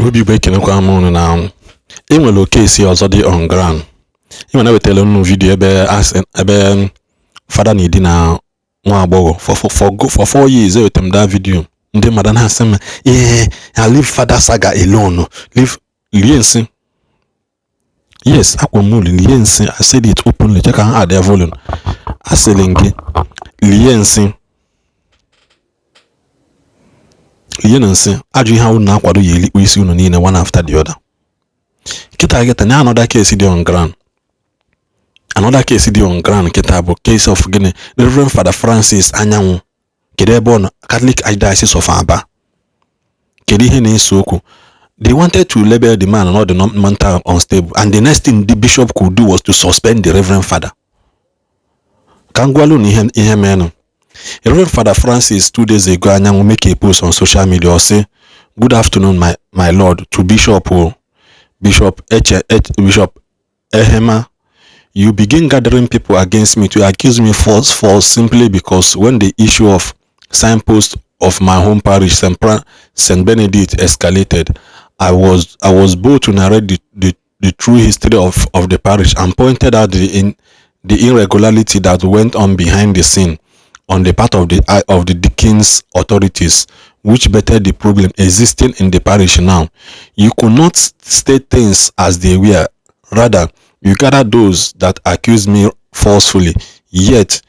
Igbo Igbo ekenekwa m unu na enwere okesi ọzọ dị on ground. Enwere wetara unu video ebe fada na-edi na nwa agbọghọ for 4 years ewetem that video. Ndị mmadụ na-asị m I leave Father Saga alone. Lie nsị. Yes, akwa m lie nsị. I said it openly. Check out add volume. Asịrị gị lie nsị. Lie nsị. Ajụ ihe unu na-akwado ya elikpo isi unu niile one after the other. Kita na another case dị on ground. Another case dị on ground kita bụ case of gịnị Reverend Father Francis Anyanwụ. Kedu ebe ọ nọ? Catholic Archdiocese of Aba. Kedu ihe na-eso okwu? They wanted to label the man not the mental unstable, and the next thing the bishop could do was to suspend the Reverend Father. Kangwalu ni ihe menu. Reverend Father Francis 2 days ago Anyanwụ make a post on social media or say, "Good afternoon, my lord," to Bishop Ehema. You begin gathering people against me to accuse me false simply because when the issue of signpost of my home parish, St. Benedict, escalated, I was bold to narrate the true history of the parish and pointed out the irregularity that went on behind the scene on the part of the deacons authorities, which bettered the problem existing in the parish now. You could not state things as they were. Rather, you gathered those that accused me falsely, yet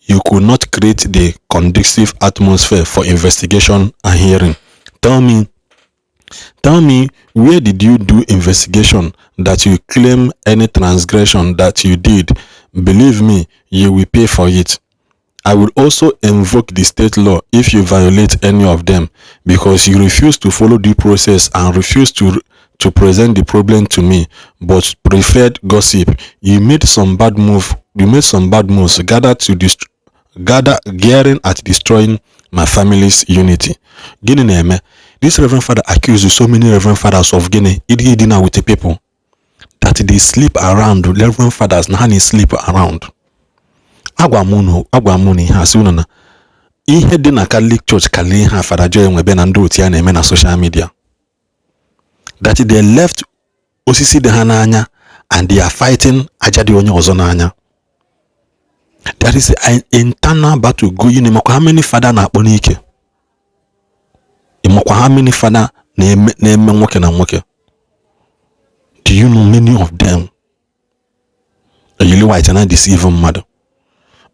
you could not create the conducive atmosphere for investigation and hearing. Tell me, where did you do investigation that you claim any transgression that you did? Believe me, you will pay for it. I will also invoke the state law if you violate any of them, because you refuse to follow due process and refuse to present the problem to me, but preferred gossip. You made some bad moves, gearing at destroying my family's unity. This Reverend Father accused so many Reverend Fathers of eating dinner with the people that they sleep around. Reverend Fathers now sleep around. Agwamuni has na ihe dị na Catholic Church kali ha Father Joy nwebe na ndị otu ya na-eme na social media, that they left osisi dị ha n'anya and they are fighting ajadi onye ọzọ n'anya. There is an internal battle going. Imekwa how many father na-akpọ n'ike? Imekwa how many father na-eme nwoke na nwoke? Do you know many of them? Oyili white na deceive mmadụ.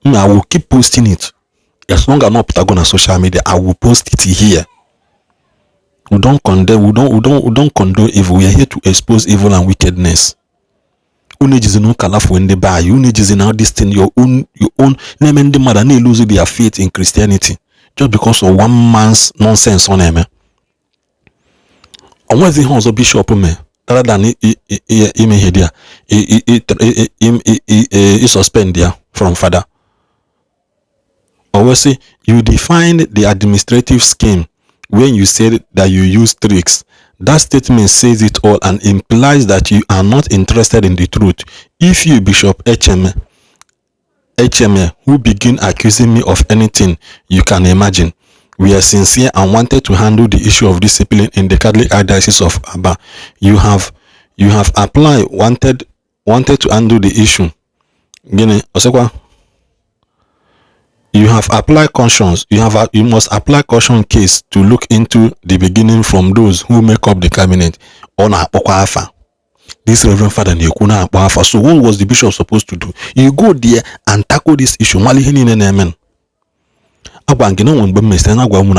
I will keep posting it. As long as I'm not put on social media, I will post it here. We don't condemn, we don't condone evil. We are here to expose evil and wickedness. Unejizi no kalafu when they buy. Unejizi now this thing your own. Name the mother they lose their faith in Christianity just because of one man's nonsense on them. And what's the house of Bishop me? Rather than he suspend there from Father. Or we say you defined the administrative scheme when you said that you use tricks. That statement says it all and implies that you are not interested in the truth. If you, Bishop HM, who begin accusing me of anything you can imagine, we are sincere and wanted to handle the issue of discipline in the Catholic Archdiocese of Aba. You have applied wanted to handle the issue. You have applied cautions. You must apply caution case to look into the beginning from those who make up the cabinet. This Reverend Father Nyekuna. So what was the bishop supposed to do? You go there and tackle this issue.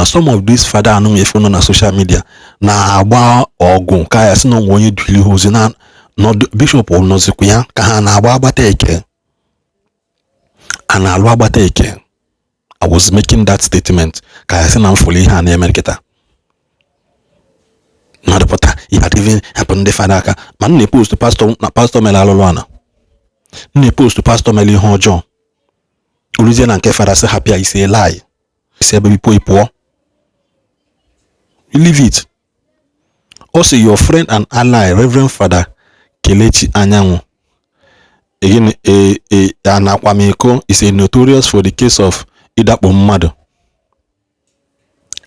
Some of these father are on social media. Na agba ogun kaya sino wonye dili hozi na no bishop o no zikuya ka na agba abateke. Ana alwa abateke. I was making that statement. Kaya sina mfuli ha na America. Na repota it had even happened the father ka man ne post to pastor Mela Lolwana. Ne post to pastor Meli Hojo. Uluzie na nke father say happy is a lie. Say baby poor. You leave it. Also, your friend and ally, Reverend Father Kelechi Anyanwụ, again, Anakwamiko is a notorious for the case of Idakpo Mmadu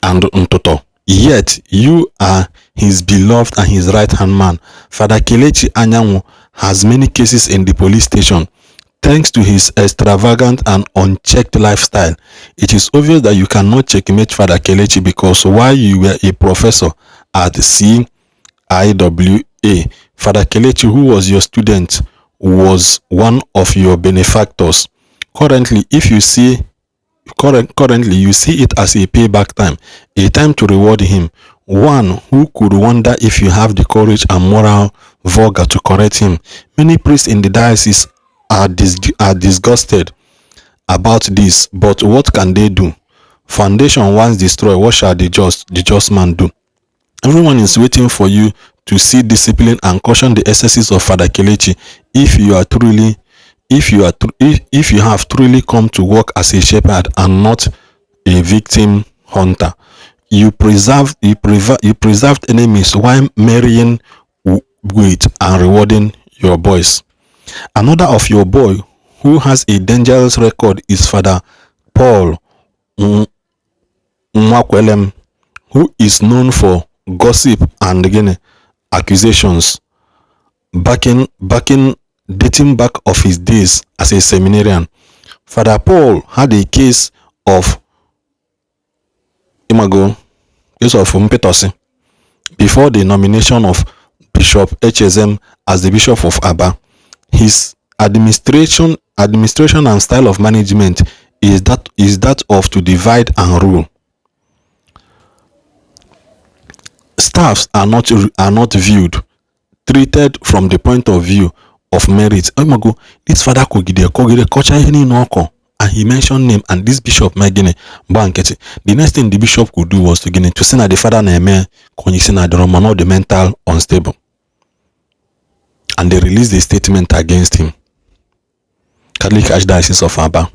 and Ntoto. Yet you are his beloved and his right-hand man. Father Kelechi Anyanwu has many cases in the police station. Thanks to his extravagant and unchecked lifestyle, it is obvious that you cannot checkmate Father Kelechi because while you were a professor at CIWA, Father Kelechi, who was your student, was one of your benefactors. Currently, you see it as a payback time, a time to reward him. One who could wonder if you have the courage and moral vigor to correct him. Many priests in the diocese are disgusted about this, but what can they do? Foundation once destroyed, what shall the just man do? Everyone is waiting for you to see discipline and caution the excesses of Father Kelechi. If you have truly come to work as a shepherd and not a victim hunter, you preserved enemies while marrying with and rewarding your boys. Another of your boy who has a dangerous record is Father Paul Nwakwelem, who is known for gossip and again accusations dating back of his days as a seminarian. Father Paul had a case of Mpetosi before the nomination of Bishop HSM as the Bishop of Aba. His administration and style of management is that of to divide and rule. Staffs are not treated from the point of view of merit. This father kogide culture and he mentioned name and this bishop Magine Banketi. The next thing the bishop could do was to say that the father na the mental unstable. And they released a statement against him. Catholic Archdiocese of Aba.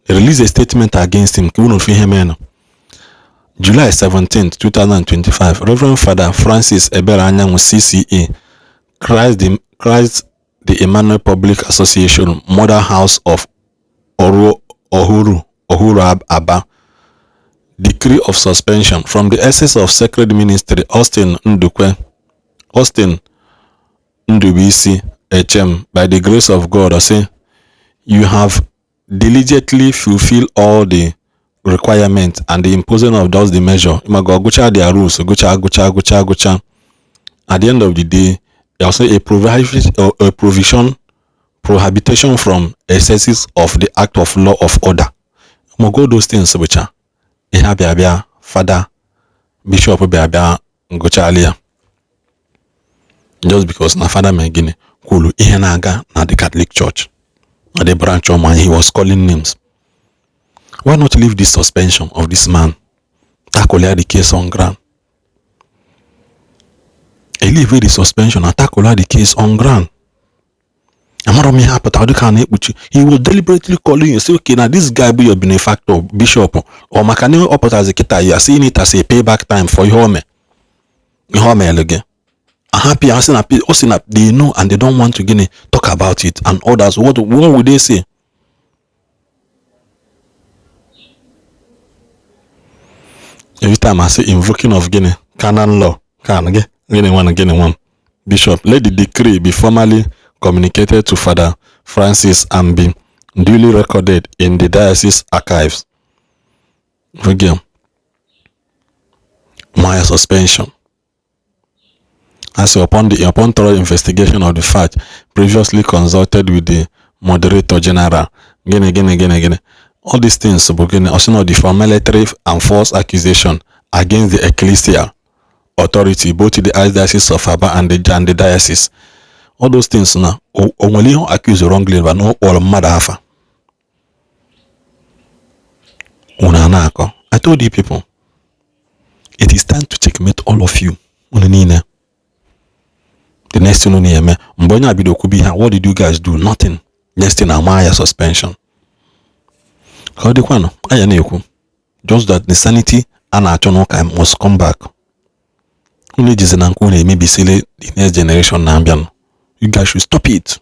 They released a statement against him. July 17, 2025, Reverend Father Francis Ebere Anyanwu CCA, Christ the Emmanuel Public Association, Mother House of Ohuru Aba, decree of suspension from the Essence of Sacred Ministry, Austin Ndubisi HM, by the grace of God, I say, you have diligently fulfilled all the requirement and the imposing of those the measure. Go their rules. Gocha. At the end of the day, they also a prohibition from excesses of the act of law of order. Go those things which are Father Bishop Gocha alia. Just because na Father Megine Kulu Ihenaga na the Catholic Church, at the branch of man, he was calling names. Why not leave this suspension of this man? Tackle the case on ground. Leave the suspension and tackle the case on ground. He was deliberately calling you. Say, okay, now this guy be your benefactor, bishop, or Makane up as a kita. You are seeing it as a payback time for your home. Again. Happy, they know and they don't want to talk about it. And others, what would they say? Every time I say invoking of canon law, one. Bishop, let the decree be formally communicated to Father Francis and be duly recorded in the diocese archives. Again, my suspension. As upon thorough investigation of the fact, previously consulted with the moderator general. Again. All these things, also know the formulatory and false accusation against the ecclesial authority, both the Archdiocese of Aba and the diocese. All those things now, only accuse wrongly, but no all madafa. I told you people, it is time to checkmate all of you. The next thing what did you guys do? Nothing. Next thing, Amaya suspension. Just that the sanity and our must come back. Maybe silly the next generation. You guys should stop it.